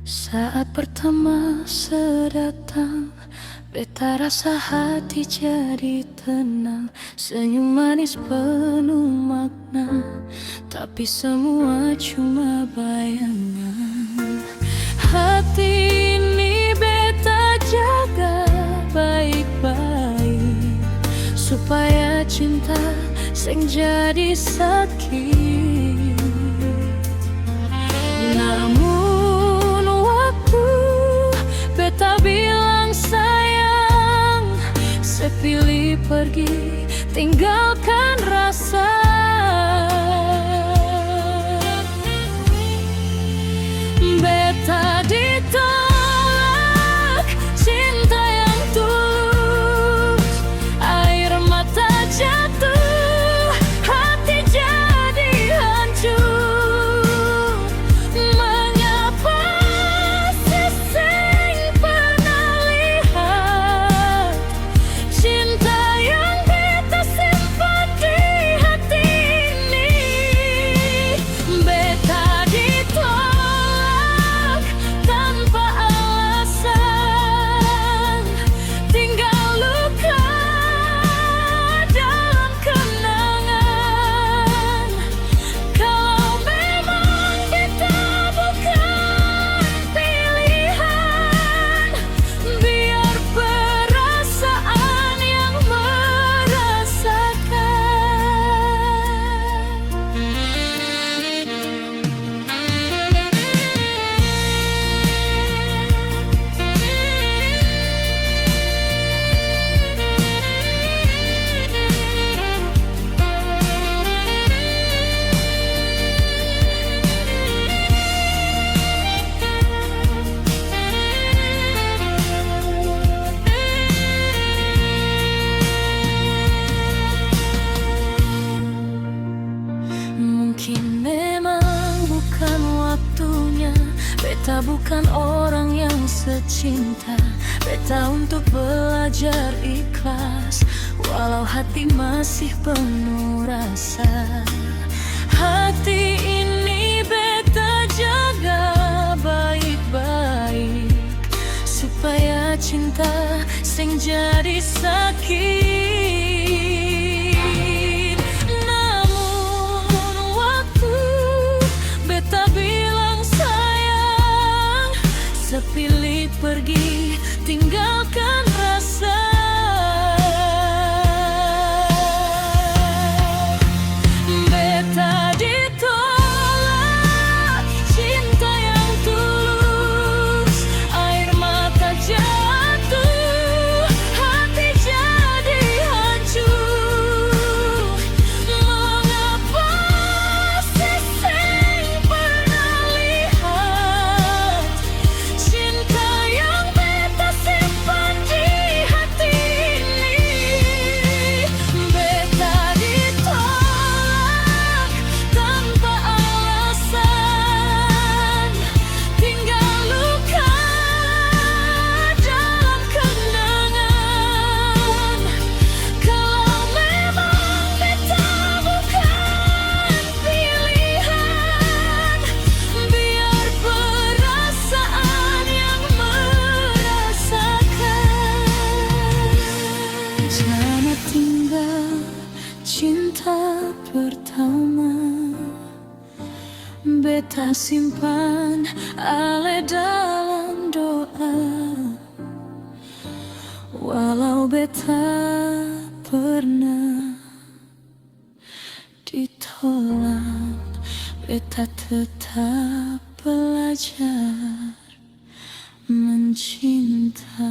Saat pertama sedatang, beta rasa hati jadi tenang. Senyum manis penuh makna, tapi semua cuma bayangan. Hati ini beta jaga baik-baik, supaya cinta sing jadi sakit. Namun waktu beta bilang sayang, sepilih pergi tinggalkan rasa. Beta ditolak cinta yang tulus, air mata jatuh, hati jadi hancur. Mengapa sesing pernah lihat cinta yang beta simpan di hati ini? Beta ditolak tanpa alasan, tinggal luka dalam kenangan. Kalau memang kita bukan pilihan, biar perasaan yang merasakan. Mungkin memang bukan waktunya, beta bukan orang yang secinta. Beta untuk belajar ikhlas, walau hati masih penuh rasa. Hati ini beta jaga baik-baik, supaya cinta sing jadi sakit. Namun waktu beta bilang sayang, sepilih pergi tinggalkan rasa. Beta ditolak cinta yang tulus, air mata jatuh, hati jadi hancur. Mengapa sesing pernah lihat cinta yang beta simpan di hati ini? Beta ditolak tanpa alasan, tinggal luka dalam kenangan. Kalau memang beta bukan pilihan, biar perasaan yang merasakan. Selamat tinggal cinta pertama, beta simpan ale dalam doa. Walau beta pernah ditolak, beta tetap belajar mencinta.